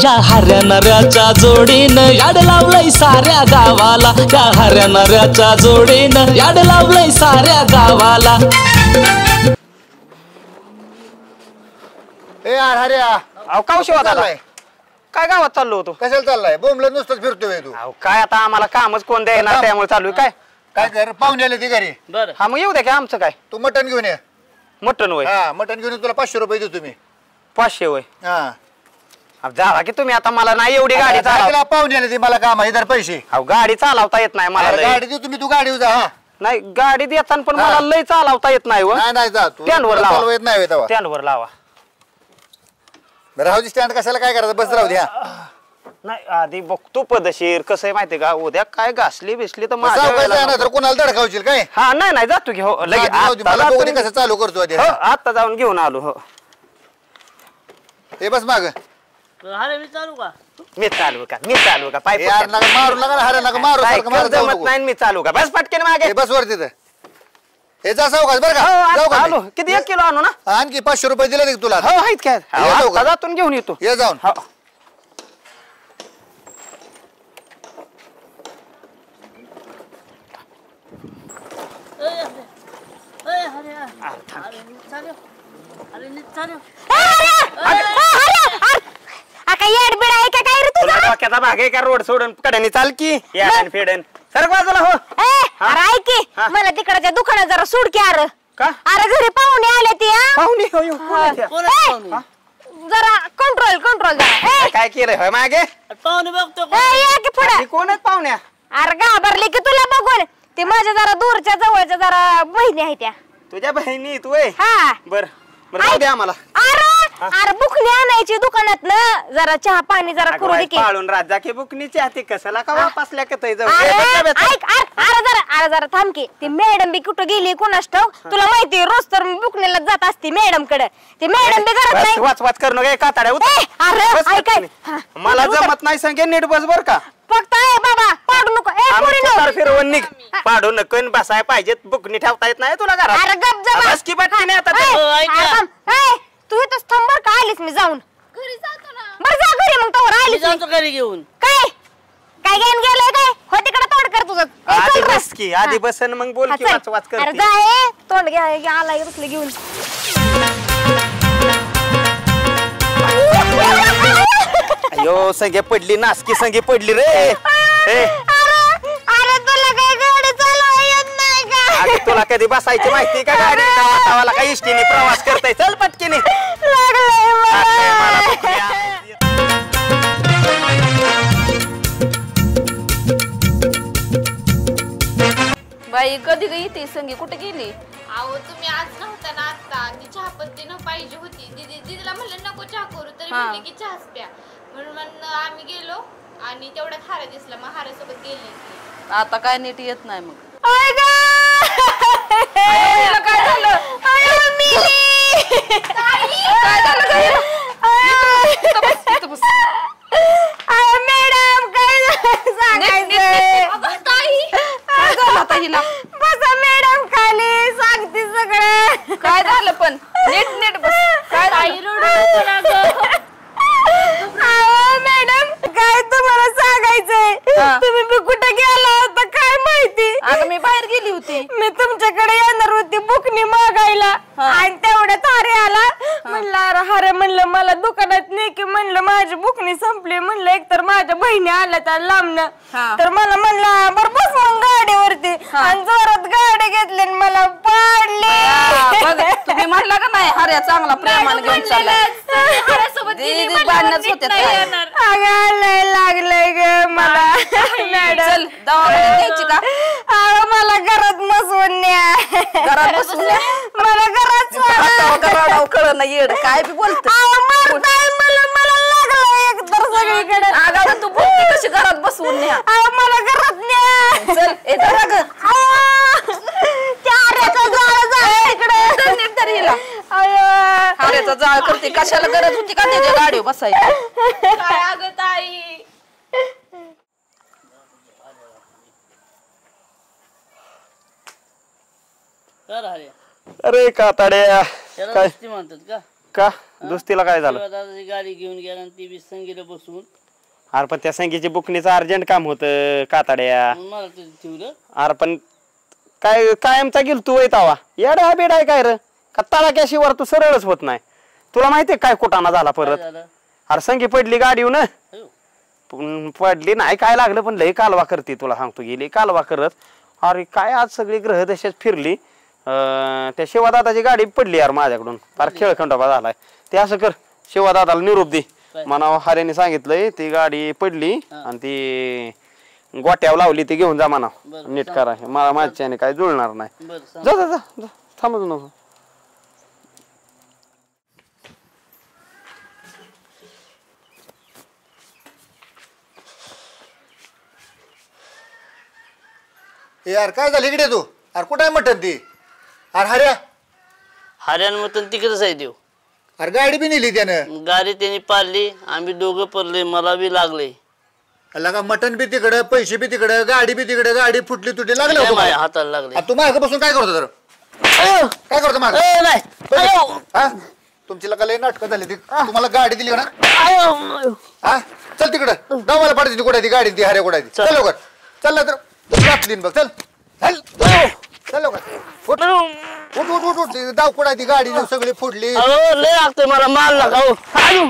या हऱ्या नऱ्याच्या जोडीनं याड लावलंय साऱ्या गावाला, या हऱ्या नऱ्याच्या जोडीनं याड लावलंय साऱ्या गावाला. ए हऱ्या, अहो कावशी होता काय गावात चाललो होतो? कशाला चाललाय? बोंबलं नुसतंच फिरतोय तू. अहो काय आता आम्हाला कामच कोण देणार त्यामुळे चालू काय काय कर, पाहुणे आले ती घरी. बरं हा मग येऊ द्या की आमचं काय. तू मटण घेऊन ये. मटण होय? हा मटण घेऊन तुला 500 रुपये देतो मी. 500 होय? हा जावा की तुम्ही आता. मला नाही एवढी गाडी चालव. पाहुणे आले ती मला काम आहे, इधर पैसे. अहो गाडी चालवता येत नाही मला. गाडी देतो मी, तू गाडी जा. हा नाही गाडी देताना पण मला लय चालवता येत नाही. नाही जा तू. स्टँडवर लावा. येत नाही तेव्हा स्टँडवर लावा. राहू दे स्टँड, कशाला काय करायचं, बस राहू द्या. नाही आधी बघतो पदशीर कसं आहे माहितीये का, उद्या काय घासली बिसली तर तर कोणाला धडकावशील काय. हा नाही नाही जातो की. हो लगेच कसं चालू करतो आता जाऊन घेऊन आलो. हो हे बस माग. अरे मी चालू का? मी चालू का पाय मारू नका मारू जमत नाही. मी चालू का? बस पटकेन मागे. बस वर तिथं. हे जा सावकाश बरं का. जाऊ का? आलो किती 1 किलो आणू ना. आणखी 500 रुपये दिले तुला. हो आहेत काय. जातून घेऊन येतो. ये जाऊन. डोक्याचा भाग आहे का? रोड सोडून कड्याने चाल की फेडन सरक बाजूला. हो ऐक की, मला तिकडच्या दुकानात जरा सोड की. अरे का? अरे घरी पाहुणे आले ते. पाहुणे जरा कंट्रोल जरा. काय केलंय होय मागे? पाहुणे बघतो पुढे कोण आहेत पाहुण्या? अरे घाबरले की तुला बघून. ते माझ्या जरा दूरच्या जवळच्या जरा बहिणी आहेत त्या. तुझ्या बहिणी तू? हा बर जाऊ दे आम्हाला. अरे बुकणी आणायची दुकानात ना. जरा चहा पाणी जरा करू दे की. पाळून राजा की बुकनीची हाती कशाला का वापसल्या का अरे जरा थांब की. ती मॅडम बी कुठं गेली कोणास ठाऊक. तुला माहिती रोज तर बुकणीला जात असते मॅडम कडे. ती मॅडम बी घरात नाही. वाच करू नका काताड्या. अरे ऐक मला जमत नाही सांगे नीट बस बर का. फक्त बाबा पाडू नको. फिरवून निघ. पाडू नको बसाय पाहिजेत. बुकनी ठेवता येत नाही तुला घरात. अरे गप जा बस की पटकन आता. तू इथंच थांब बर का. आलीस मी जाऊन घरी जातो ना. बरं जा घरी मग. तोवर आलीस जातो घरी घेऊन. काय घेऊन गेलंय काय. हो तिकडे तोंड कर तुझं. आधी बस की. आधी बसन मग बोल की. वाच कर. अरे जाय तोंड घ्या. आलाय तसलं घेऊन. अयो संगे पडली. नासकी संगे पडली रे. अरे तुला काय गाडी चालवा येत नाही का? तुला कधी बसायची माहिती का गाडी? गावाला काही इष्टीने प्रवास करताय. चल पटकीने. लागलंय मला. बाई कधी गई ती संगी कुठे गेली? अहो तुम्ही आज नव्हता ना. आता ती चहापत्ती न पाहिजे होती. दीदीला म्हणलं नको चहा करू तरी म्हणले की चहाच प्या. म्हणून आम्ही गेलो आणि तेवढ्यात हारे दिसला. मग हारेसोबत गेले. आता काय नीट येत नाही मग. काय झालं? मॅडम काय सांगायचं? बसा मॅडम खाली. सांगते सगळं. काय झालं पण? नीट बस. काय मॅडम काय तुम्हाला सांगायचंय? तुम्ही बी कुठे गेला होता काय माहिती? अगं मी बाहेर गेली होती. मी तुमच्याकडे येणार होती बुकनी मागायला. आणि तेवढ्यात हरे आला. म्हणलं अरे हरे म्हणलं मला दुकानात नाही की. म्हणलं माझी बुकनी संपली. म्हणलं एकतर माझ्या बहिणी आल्या त्या लांबन. तर मला म्हणलं बरं बस मग गाडीवरती. आणि जोरात गाडी घेतली आणि मला पाडले. तुम्ही म्हणला का नाही हऱ्या चांगला प्रेमाने घेऊन चालला. लागलंय ग मला. चल दवाखान्यात न्यायची का? मला घरात बसवून न्या. घरात बसून न्या. मला घरात कळ नाही येड काय बी बोलतो. मला लागलं एकतर सगळीकडे. अगं तू बोलते कशी घरात बसवून न्या. मला घरात न्या. चल येतं का ग? हाऱ्याचा जाळ करते. कशाला गरज होती का त्याच्या गाडीवर बसायची? काय अगं ताई. कर हरे. अरे काताड्या त्याला गोष्टी म्हणतात का? का दुस्तीला काय झालं? दादाची गाडी घेऊन गेला आणि ती बी संगीला बसून अरे पण त्या संगीची बुकणीचं अर्जंट काम होतं काताड्या. मला तिथे ठेवलं. अरे पण काय कायमचा गेल तू वैतावा येडा बेडाय काय रे का तळाक्याशिवार तू सरळच होत नाही. तुला माहितीये काय कुटाणा झाला परत? झालं अरे संगी पडली गाडीवर ना अयो. पडली नाही काय लागलं पण लई कालवा करते तुला सांगतो गेली कालवा करत. अरे काय आज सगळी ग्रह दशाच फिरली. त्या शिवादादाची गाडी पडली यार माझ्याकडून फार खेळखंडोबा झालाय. ते असं कर शिवादादाला निरोप दे म्हणा हऱ्याने सांगितलंय ती गाडी पडली आणि ती गोट्यावर लावली ती घेऊन जा म्हणा नीट करा. मला माझ्याने काय जुळणार नाही. बरं सांग. जा जा जा थांबच नको. यार काय झालं इकडे तू? अरे कुठं आहे मटण ती? अरे हऱ्या हरियाण मटण तिकडेच आहे देव. अरे गाडी बी नेली त्यानं. गाडी त्यांनी पाडली आम्ही दोघं पडले मला बी लागले. लगा मटण बी तिकडे पैसे बी तिकडे गाडी बी तिकडे गाडी फुटली तुटली लागलं होतं माझ्या मला. हाताला लागले. तू मागं बसून काय करतो तर? काय करतो मागं? नाही अयो. हा? तुमची लगा लय नाटकं झाली ती. तुम्हाला गाडी दिली का ना? अयो, अयो. हा चल तिकडं डावाला पाडते ती कुठे ती गाडी ती हऱ्या कुठे चल लवकर. चल ना तर रात्रीन बघ चल चल चल लवकर उठ उठ उठ उठ उठ डाव कुठे ती गाडी सगळी फुटली. अहो लय लागतंय मला माल लागा. अयो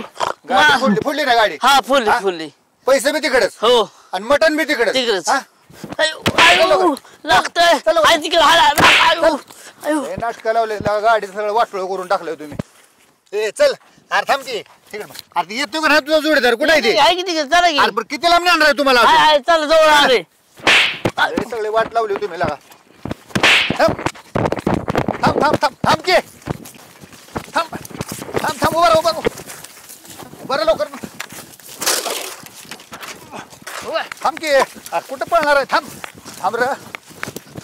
गाडी फुटली फुटली ना गाडी. हा फुलली फुलली. पैसे बी तिकडेच हो आणि मटण बी तिकडेच. तिकडेच. हा? अयो अयो लागतंय. चला. आहे तिकडे अयो अयो. हे नाटकं लावले गाडी सगळं वाटोळ करून टाकलं तुम्ही. ए चल अरे थांब की तिकडे अरे येतो का ना तुझा जोडीदार कुठे आहे ते? आहे की तिकडे चला की. अरे बरं किती लांब आणणार आहे तुम्हाला आहे अजून? आहे चला जवळ आले. हे सगळे वाट लावली तुम्ही लागा. थांब थांब थांब थांब थांब की थांब थांब थांब उभा राहा, उभा राहा. बरं लवकर थांब की. अरे कुठं पळणार आहे? थांब थांब रे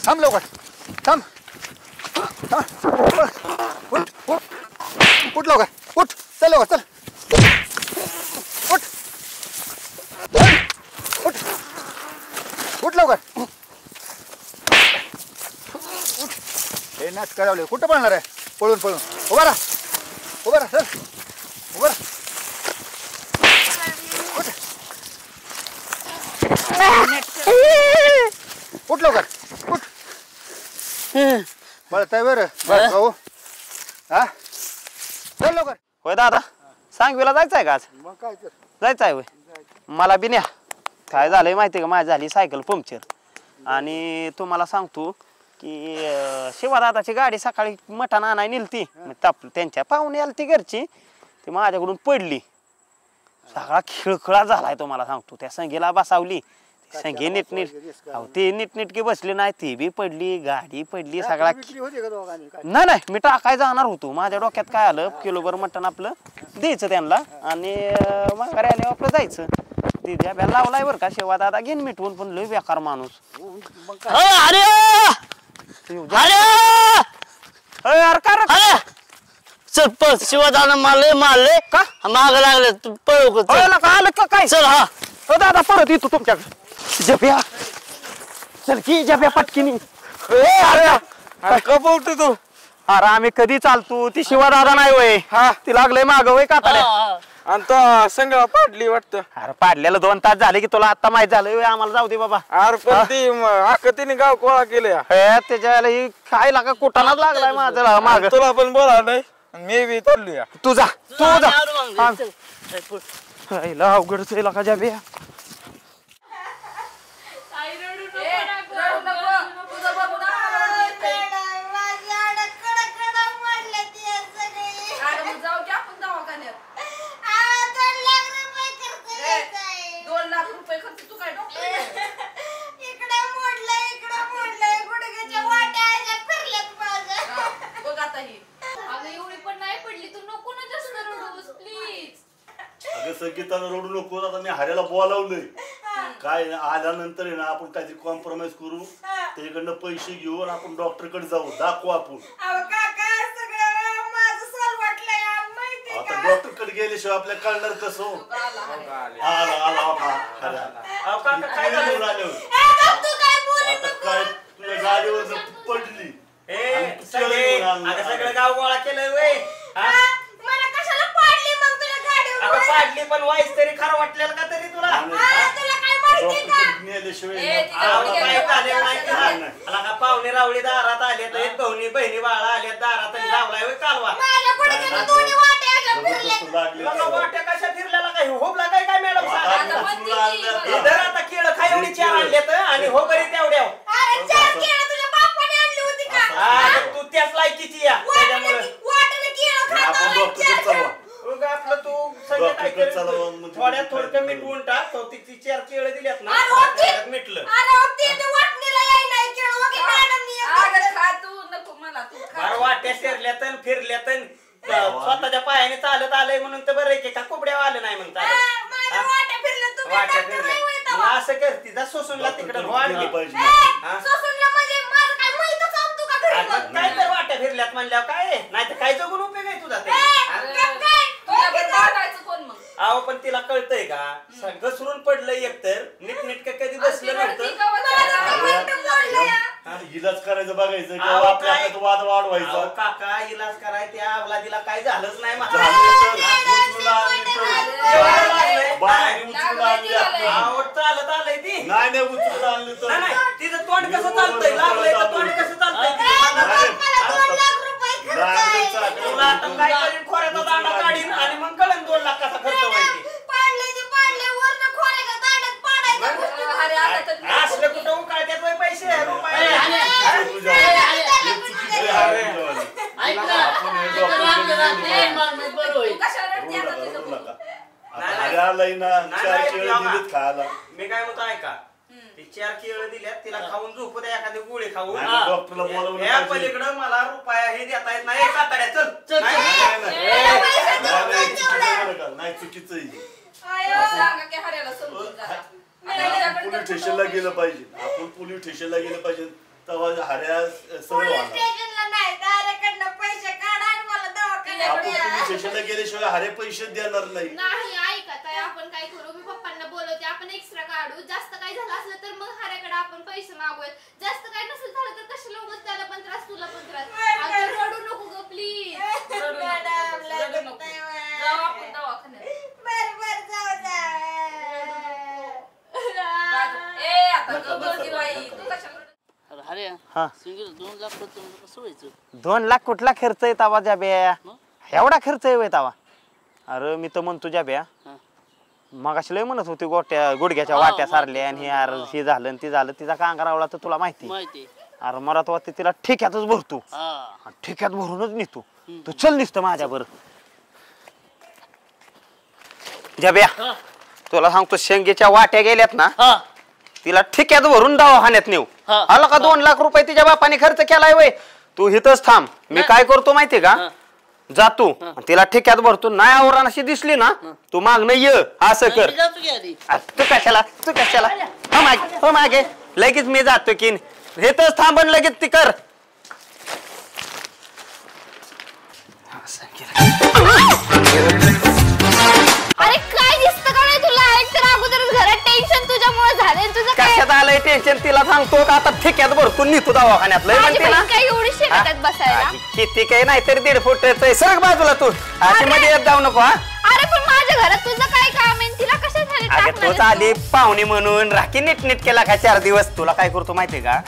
थांब लवकर थांब उठ उठ उठ लवकर उठ चल लवकर चल उठ उठ उठ लवकर उठ. हे नाटक लावले कुठं पळणार आहे? पळून पळून उभा राहा उभा राहा चल उभा राहा. उठ लवकर उठ. पळताय बरं बरं भाऊ. हा चल लवकर. होय दादा सांगवीला जायचंय का आज? मग काय तर जायचंय होय. मला बी न्या. काय झालंय माहितीये का माझी झाली सायकल पंक्चर आणि तुम्हाला सांगतो की शिवादादाची गाडी सकाळी मटण आणाय नेलती त्यांच्या पाहुणे आली ती घरची ती माझ्याकडून पडली. सगळा खिळखिळा झालाय तुम्हाला सांगतो. त्या संगीला बसावली संगी नीटनीट ती नीटनीटकी बसली नाही ती बी पडली गाडी पडली सगळा. नाही नाही मी टाकाय जाणार होतो. माझ्या डोक्यात काय आलं किलोभर मटण आपलं द्यायचं त्यांना आणि माघारी आले आपलं जायचं. ती द्या लावलाय बरं का शिवा दादा घेऊन मिटवून पण लय बेकार माणूस. अरे अरे अरे का चल पळ शिवादानं मारले का माग लागले तू पळू आलं का काय? चल. हा हो दादा परत येतो तुमच्याकडे. जप्या चल की जप्या पटकिनी. अरे कपवतो तू. अरे आम्ही कधी चालतो ती शिवा दादा नाही वय. हा ती लागलंय माग वय का आणि तो संग पाडली वाटतं. अरे पाडलेलं 2 तास झाले की तुला आता माहित झालं आम्हाला जाऊ दे बाबा. अरे पण ती आकतीने गाव गोळा केलं. त्याच्या काय लागा कुठानाच लागलाय माझं माग. तुला पण बोला नाही मी बी चालली. तू जा तू जा. चल. अवघडच का जाब्या. अगं एवढी पण नाही पडली तू नको ना जास्त रडूस प्लीज. अगं संगीताला रडू नको. आता मी हऱ्याला बोलावलंय काय आल्यानंतर आहे ना आपण काहीतरी कॉम्प्रोमाइज करू त्याच्याकडनं पैसे घेऊ आणि आपण डॉक्टर कडे जाऊ दाखवू आपण. आता डॉक्टर कडे गेल्याशिवाय आपल्याला कळणार कसं. काय तुझ्या गाडीवर पडली सगळं गाव गोळा केलंय वय. मला कशाला पाडली पण वाईस तरी खरं वाटलेलं का तरी तुला तुला काय माहिती का नेल्याशिवाय का पाहुणे रावळी दारात आले तर एक गवणी बहिणी बाळा आले दारात लावलाय कालवा माझ्या गुडघ्याला दोन्ही वाट्या फिरल्या. वाट्या कशा फिरल्याला काय होबला काय मॅडम इधर आता केळ खायवडी चार आणलेत आणि हो बरी तेवढ्या अरे 4 केळं तुझ्या बापाने आणली होती का? तू त्याच लायकीची या त्याच्यामुळे वाटेने केळं खातो आपण आणि डॉक्टरकडे 4 चालवा. आपलं तू सगळं काय थोड्यात थोडकं मीठवून टाक तो तिची 4 केळं दिल्यात ना त्याच्यात मिटलं. अरे होती ते वाटणीला याय नाही केळं वगैरे मॅडमनी अगं खा तू नको मला तू खा. बार वाट्या शिरल्यात अन फिरल्यात अन स्वतःच्या पायाने चालत आलंय म्हणून तर बरं आहे का कोबड्या आलं नाही म्हणता माझ्या वाट्या फिरल्या तुम्ही वाट्या डॉक्टर नाही फिरल्या होईत मग असं करती जा सोसूनला तिकडं वाढली पाहिजे सोसूनला म्हणजे माझं काय माहित सांगतो का घरी मग? काय तर वाट्या फिरल्यात म्हणल्यावर काय नाही तर काय जगून उपयोग आहे तुझा ते तुला पण वाटायचं कोण मग अहो पण तिला कळतंय का घसरून पडलंय एकतर नीटनेटकं कधी बसलं नव्हतं इलाज करायचं बघायचं अहो, किंवा आपल्या काय? आपल्यात वाद वाढवायचा अहो, काका इलाज कराय त्या अवलादीला काय झालंच नाही झालं तर उचलून आणली तर बाहेर उचलून आणली आपली. चालत आलंय ती नाही उचलून आणली तर नाही नाही, तिचं तोंड कसं चालतंय लागलंय तर तोंड कसं चालतंय तुला आता काय करीन खोऱ्याचा दांडा काढीन आणि मग कळेल 2 लाख कसा खर्च व्हायची अरे आता तर असलं कुठं उकाळत्यात वय पैसे रुपये कशाला रडते आता तुझं पोरगं? मी काय म्हणतो ऐका ती 4 केळं दिल्यात तिला खाऊन झोपू द्या एखादी गोळी खाऊन डॉक्टरला बोलावलं या पाहिजे. पलीकडं मला रुपया हे देता येत नाही कातड्या चल नाही चुकीचं आहे. सांगा की हऱ्याला समजून जा. आपण पोलीस स्टेशनला गेलं पाहिजे आपण पोलीस स्टेशनला गेलं पाहिजे तेव्हा हऱ्या सरळ होणार. आपण पोलीस स्टेशनला गेल्याशिवाय हरे पैसे देणार नाही. नाही ऐका ताई आपण काय करू मी पप्पांना बोलवते आपण एक्स्ट्रा काढू जास्त काय झालं असलं तर मग हऱ्याकडे आपण पैसे मागूयात जास्त काय नसेल झालं तर कशाला उगाच त्याला पण त्रास तुला पण त्रास आता रडू नको ग प्लीज रडू नको. जाऊ आपण दवाखान्यात. ए आता गबळती बाई तू कशाला रडते? अरे हा. सिंगल 2 लाख कसं व्हायचं 2 लाख कुठला खर्च आहे तवा जाब्या एवढा खर्च आहे तवा अरे मी तर म्हणतो जाब्या मगाशी लय म्हणत होती गुडघ्याच्या वाट्या सारल्या आणि हे झालं आणि ते झालं तिचा कांगारावला तर तुला माहिती माहिती अरे मला तो वाटतं तिला ठेक्यातच भरतो हा ठेक्यात भरूनच नेतो तू चल निसतं माझ्या बरं जाब्या तुला सांगतो शेंगेच्या वाट्या गेल्यात ना हा तिला ठेक्यात भरून दवाखान्यात नेऊ हा. आला का 2 लाख रुपये तिच्या बापाने खर्च केलाय वय तू इथंच थांब मी काय करतो माहितीये का जातो तिला ठेक्यात भरतो नाही आवरण अशी दिसली ना तू मागणं ये असं कर मी जातो की आधी तू कशाला हो मागे लगेच मी जातो की इथंच थांबण लगेच ती कर अरे काय दिसतं का नाही तुला एक तर अगोदरच घरात टेन्शन तुझ्यामुळे झालंय तुझं काय कशात आलंय टेन्शन तिला सांगतो का आता ठेक्यात भरतो निघतो दवाखान्यात लय माझी म्हणते ना बहीण काय एवढी शेतात बसायला किती काही नाही तरी 1.5 फुटाचं सरक बाजूला तू अशी मध्ये येत जाऊ नको हा अरे पण माझ्या घरात तुझं काय काम आहे तिला कशासाठी अगं तूच टाकणार आली पाहुणी म्हणून राखी नीट केला का 4 दिवस तुला काय करतो माहितीये का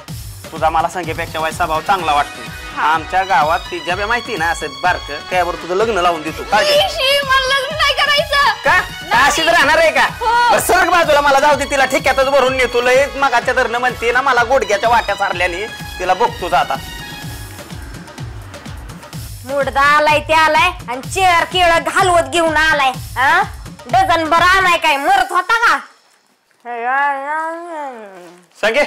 तुझा मला संख्येपेक्षा वाईट स्वभाव चांगला वाटतो आमच्या गावात ती ज्या माहिती ना असं बारक त्यावर तुझं लग्न लावून देतो काय ते? मला लग्न नाही करायचं का अशीच राहणार आहे का बरं, सरक बाजूला मला जाऊ दे तिला ठेक्यातच भरून नेतो लय मगाच्या धरणं म्हणते ना मला गुडघ्याच्या वाट्या सारल्याने तिला बघतो आता मुडदा आलाय ते आलाय आणि 4 केळं घालवत घेऊन आलाय डझन भर आणाय काय मरत होता का संगे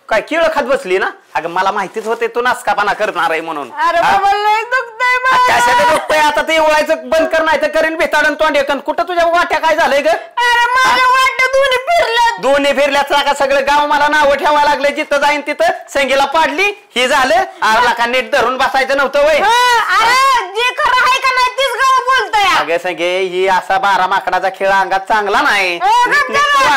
काय केळ खात बसली ना अगं मला माहितीच होते तू नासकापणा करणार आहे म्हणून अरे बाबा लय दुखतंय मला. कशाचं दुखतंय आता ते ओळायचं बंद कर नाही तर करीन बेताडन तोंड एकन कुठं तुझ्या वाट्या काय झालंय ग अरे माझ्या वाट्या दोन्ही फिरल्यात दोन्ही फिरल्याचा का सगळं गाव मला नाव ठेवायला लागले जिथं जाईन तिथं संगीला पाडली हे झालं आरला का नीट धरून बसायचं नव्हतं वय अरे जे खरं आहे का नाही तीच गाव बोलतोय अगं संगे ही असा 12 माकडाचा खेळ अंगात चांगला नाही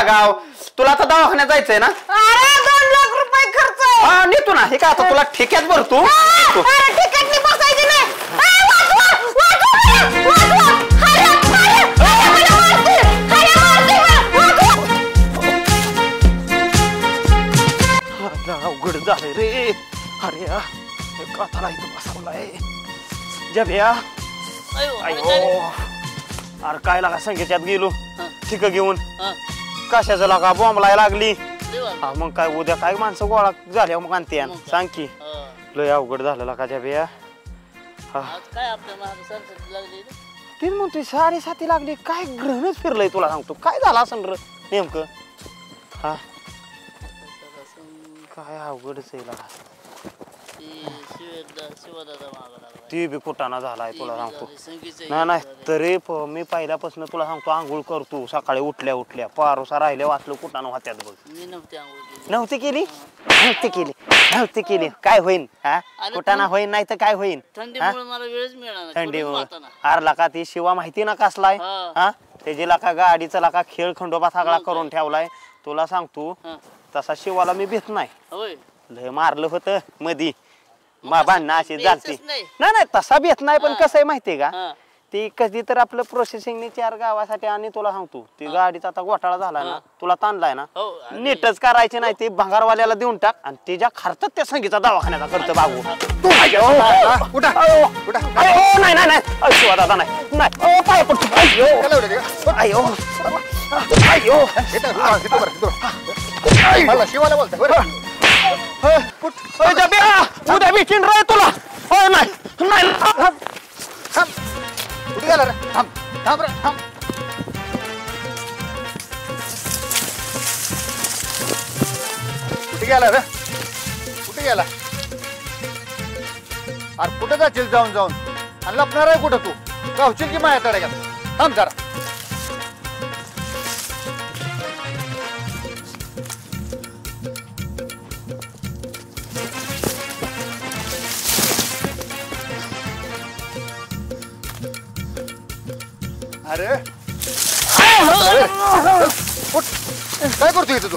गाव तुला आता दवाखान्यात जायचंय ना अरे 2 लाख रुपये खर्च आहे. हा नेतो ना हे का आता तुला ठेक्यात भरतो अरे ठिकाणी बसायची नाही. वाचवा, वाचवा, वाचवा, वाचवा. अरे कथाला इथं बसवलाय जब्या अयो अरे काय लागा संगीच्यात गेलो ठीक घेऊन कशाचं लागा बॉम्बला लागली मग काय उद्या काय माणसं गोळा झाल्या मग आणते सांग की लय अवघड झालं लागा जब्या काय आपल्या महाराष्ट्रात लागली ती म्हणतोय 7:30 लागली काय ग्रहणच फिरलंय तुला सांगतो काय झालं असं नेमकं हा काय अवघडच आहे लागा ती बी कुटाणा झालाय तुला सांगतो नाही तरी मी पहिल्यापासून तुला सांगतो आंघोळ करतो सकाळी उठल्या उठल्या पारोसा राहिले वाचलो कुटाणा होत्यात बघ मी नव्हती केली काय होईन हा कुटाणा होईन नाही तर काय होईन थंडीमुळे मला वेळच मिळाला थंडीमुळे आरला का ती शिवा माहिती ना कसलाय हा त्याची लाका गाडीचा लाका खेळ खंडोबा सगळा करून ठेवलाय तुला सांगतो तसा शिवाला मी भेट नाही लय मारलं होतं मधी भांडणं अशी झालती नाही तसा भेट नाही पण कसं आहे माहितीये का ती कधी तर आपलं प्रोसेसिंगने 4 गावासाठी आणि तुला सांगतो ती गाडीचा आता घोटाळा झाला ना तुला ताणलाय ना नीटच करायचे नाही ते भंगारवाल्याला देऊन टाक आणि त्याच्या खर्चात त्या संगीचा दवाखान्याचा खर्च बागू नाही शिवा दादा नाही पाय पडतो अयो शिवाला बोलता उद्या भेटीन रे तुला नाही कुठे गेला रे थांब थांब रे थांब कुठे गेला रे कुठे गेला अरे कुठे जाशील जाऊन जाऊन आणि लपणार आहे कुठं तू गावशील की माया तडे गेला थांब जरा अरे काय करतोय इथं तू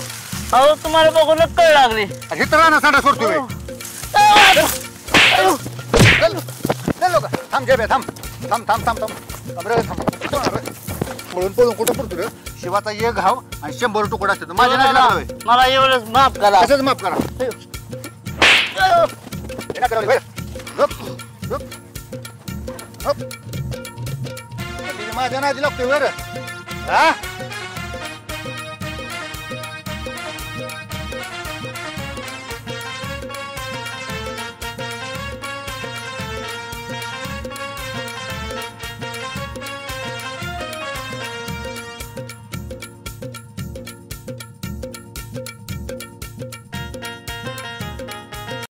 अहो तुम्हाला बघूनच कळ लागली हे तर राहणार सांडा करतोय लोक थांब जेबे थांब थांब थांब थांब थांब रे थांब पळून पळून कुठं पडतो रे शिवाचा एक घाव आणि 100 तुकडा असतो माझ्या नाही लागलोय मला एवढंच माफ करा असंच माफ करा माझ्या नादी लागतोय वर हा